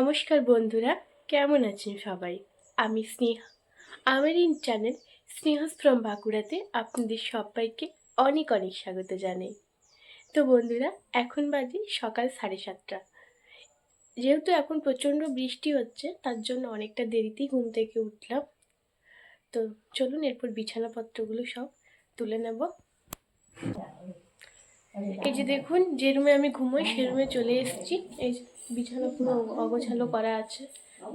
নমস্কার বন্ধুরা, কেমন আছেন সবাই? আমি স্নেহা। আমার এই চ্যানেল স্নেহাস ফ্রম বাঁকুড়াতে আপনাদের সবাইকে অনেক অনেক স্বাগত জানাই। তো বন্ধুরা, এখন বাজে সকাল 7:30। যেহেতু এখন প্রচণ্ড বৃষ্টি হচ্ছে, তার জন্য অনেকটা দেরিতেই ঘুম থেকে উঠলাম। তো চলুন এরপর বিছানাপত্রগুলো সব তুলে নেব। এই যে দেখুন, যে রুমে আমি ঘুমোই সে রুমে চলে এসেছি। এই যে বিছানা পুরো অগোছালো করা আছে,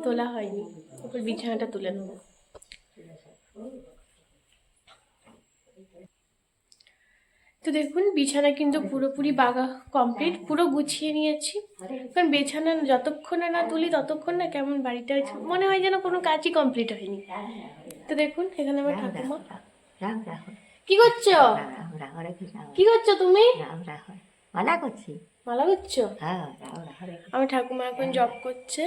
তোলা হয়নি। তারপর বিছানাটা তুলে নেব। তো দেখুন, বিছানা কিন্তু পুরোপুরি বাগা কমপ্লিট, পুরো গুছিয়ে নিয়েছি। কারণ বিছানা যতক্ষণ না তুলি ততক্ষণ না কেমন বাড়িটা মনে হয় যেন কোনো কাজই কমপ্লিট হয়নি। তো দেখুন, এখানে আমার ঠাকুমা। কি করছো? কি করছো তুমি? মালা করছি। মালা করছো? আমার ঠাকুমা এখন জব করছে।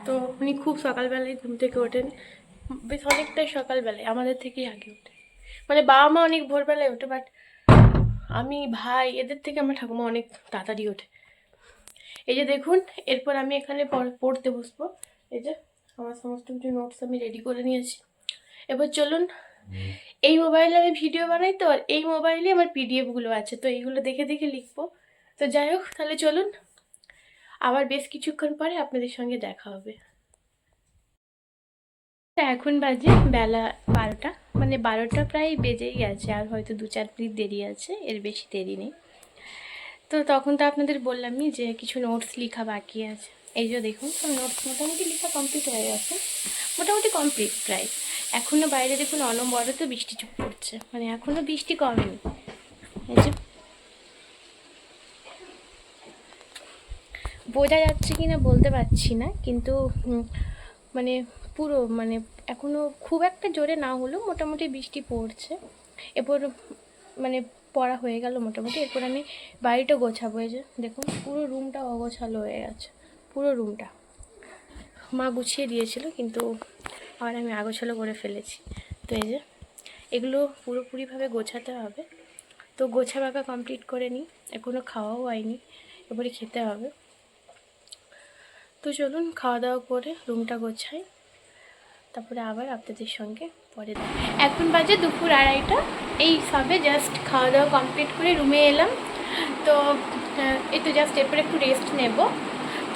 তো উনি খুব সকালবেলায় ঘুম থেকে ওঠেন, বেশ অনেকটাই সকালবেলায়, আমাদের থেকেই আগে ওঠে। মানে বাবা মা অনেক ভোরবেলায় ওঠে, বাট আমি ভাই এদের থেকে আমার ঠাকুমা অনেক তাড়াতাড়ি ওঠে। এই যে দেখুন, এরপর আমি এখানে পড়তে বসবো। এই যে আমার সমস্ত কিছু নোটস আমি রেডি করে নিয়েছি। এবার চলুন, এই মোবাইলে আমি ভিডিও বানাই তো, আর এই মোবাইলে আমার পিডিএফগুলো আছে, তো এইগুলো দেখে দেখে লিখবো। তো যাই হোক, তাহলে চলুন, আবার বেশ কিছুক্ষণ পরে আপনাদের সঙ্গে দেখা হবে। এখন বাজে বেলা 12টা, মানে 12টা প্রায় বেজেই গেছে, আর হয়তো 2-4 মিনিট দেরি আছে, এর বেশি দেরি নেই। তো তখন তো আপনাদের বললামই যে কিছু নোটস লেখা বাকি আছে। এই যে দেখুন, সব নোটস মোটামুটি লেখা কমপ্লিট হয়ে গেছে, মোটামুটি কমপ্লিট প্রায়। এখনও বাইরে দেখুন অনবরত বৃষ্টি চুপ পড়ছে, মানে এখনও বৃষ্টি কমেনি। এই যে বোঝা যাচ্ছে কি না বলতে পারছি না, কিন্তু মানে পুরো মানে এখনও খুব একটা জোরে না হলেও মোটামুটি বৃষ্টি পড়ছে। এরপর মানে পড়া হয়ে গেল মোটামুটি। এরপর আমি বাড়িটা গোছাবো। এই যে দেখুন, পুরো রুমটা অগোছালো হয়ে গেছে, পুরো রুমটা মা গুছিয়ে দিয়েছিল, কিন্তু আবার আমি আগোছালো করে ফেলেছি। তো এই যে এগুলো পুরোপুরিভাবে গোছাতে হবে। তো গোছা বাঁকা কমপ্লিট করে নিই, এখনও খাওয়াও হয়নি, এবারে খেতে হবে। তো চলুন খাওয়া দাওয়া করে রুমটা গোছাই, তারপরে আবার আপনাদের সঙ্গে পরে দেখা। এখন বাজে দুপুর 2:30। এই সবে জাস্ট খাওয়া দাওয়া কমপ্লিট করে রুমে এলাম। তো এই তো জাস্ট এরপরে একটু রেস্ট নেব।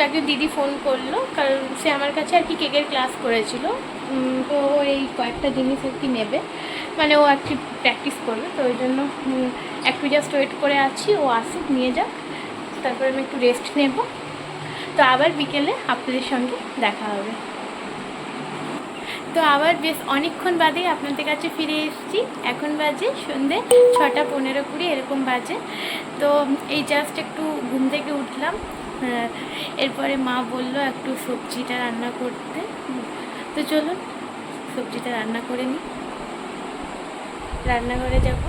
তাকে দিদি ফোন করলো, কারণ সে আমার কাছে আর কি কেকের ক্লাস করেছিল। তো এই কয়েকটা জিনিস আর কি নেবে, মানে ও আর কি প্র্যাকটিস করবে। তো ওই জন্য একটু জাস্ট ওয়েট করে আছি, ও আসুক নিয়ে যাক, তারপরে আমি একটু রেস্ট নেব। তো আবার বিকেলে আপনাদের সঙ্গে দেখা হবে। তো আবার বেশ অনেকক্ষণ বাদেই আপনাদের কাছে ফিরে এসেছি। এখন বাজে সন্ধ্যে 6টা 15-20 এরকম বাজে। তো এই জাস্ট একটু ঘুম থেকে উঠলাম। এরপরে মা বলল একটু সবজিটা রান্না করতে। তো চলুন সবজিটা রান্না করে নিই, রান্নাঘরে যাব।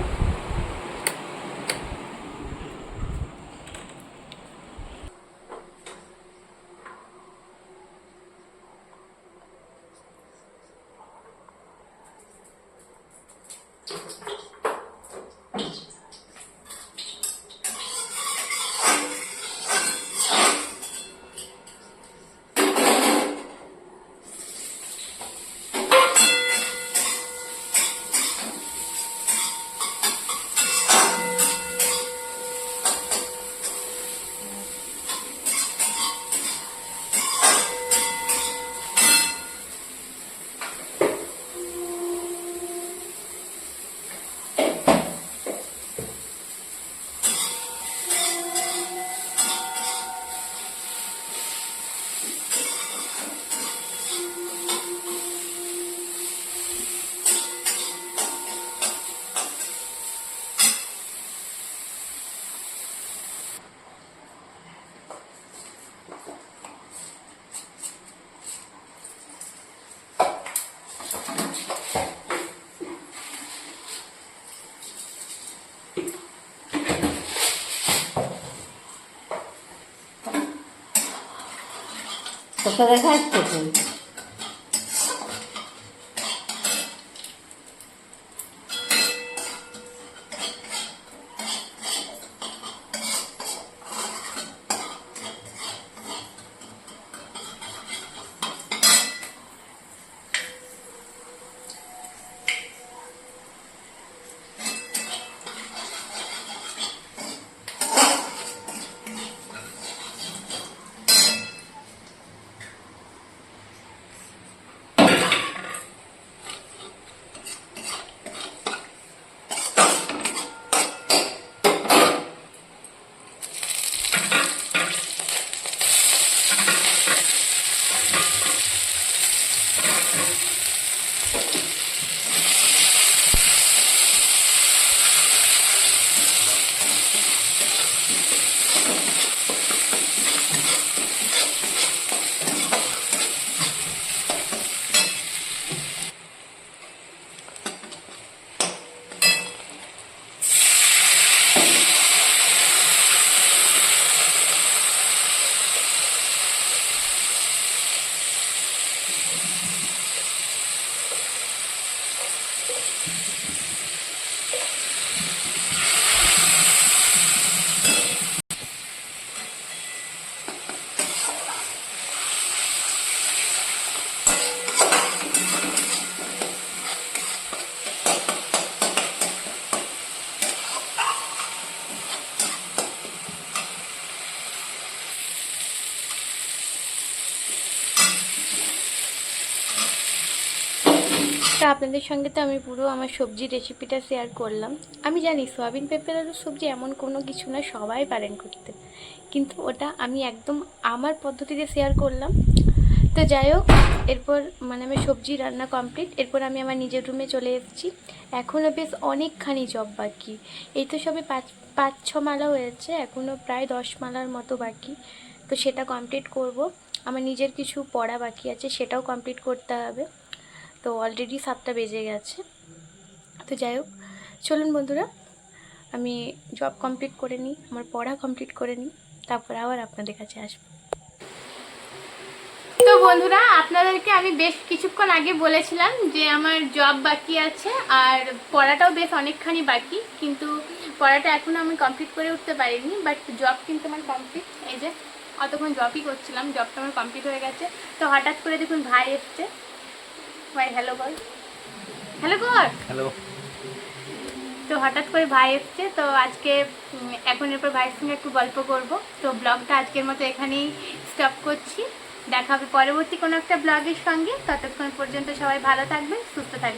তোকে দেখা যাচ্ছে তুই? আপনাদের সঙ্গে তো আমি পুরো আমার সবজির রেসিপিটা শেয়ার করলাম। আমি জানি সোয়াবিন পেঁপের আলুর সবজি এমন কোনো কিছু না, সবাই পারেন করতে, কিন্তু ওটা আমি একদম আমার পদ্ধতিতে শেয়ার করলাম। তো যাই হোক, এরপর মানে আমার সবজি রান্না কমপ্লিট। এরপর আমি আমার নিজের রুমে চলে এসেছি। এখনও বেশ অনেকখানি জব বাকি। এই তো সবে পাঁচ ছ মালা হয়েছে, এখনও প্রায় 10 মালার মতো বাকি। তো সেটা কমপ্লিট করব। আমার নিজের কিছু পড়া বাকি আছে, সেটাও কমপ্লিট করতে হবে। তো অলরেডি 7টা বেজে গেছে। তো যাই হোক, চলুন বন্ধুরা, আমি জব কমপ্লিট করে নিই, আমার পড়া কমপ্লিট করে নিই, তারপর আবার আপনাদের কাছে আসবো। তো বন্ধুরা, আপনাদেরকে আমি বেশ কিছুক্ষণ আগে বলেছিলাম যে আমার জব বাকি আছে আর পড়াটাও বেশ অনেকখানি বাকি, কিন্তু পড়াটা এখনও আমি কমপ্লিট করে উঠতে পারিনি, বাট জব কিন্তু আমার কমপ্লিট। এই যে অতক্ষণ জবই করছিলাম, জবটা আমার কমপ্লিট হয়ে গেছে। তো হঠাৎ করে দেখুন ভাই এসছে। ভাই হ্যালো বল, হ্যালো কর। হ্যালো। তো হঠাৎ করে ভাই এসছে, তো আজকে এখন এরপর ভাইয়ের সঙ্গে একটু গল্প করব। তো ব্লগটা আজকের মতো এখানেই স্টপ করছি। দেখা হবে পরবর্তী কোনো একটা ব্লগের সঙ্গে। ততক্ষণ পর্যন্ত সবাই ভালো থাকবেন, সুস্থ থাকবেন।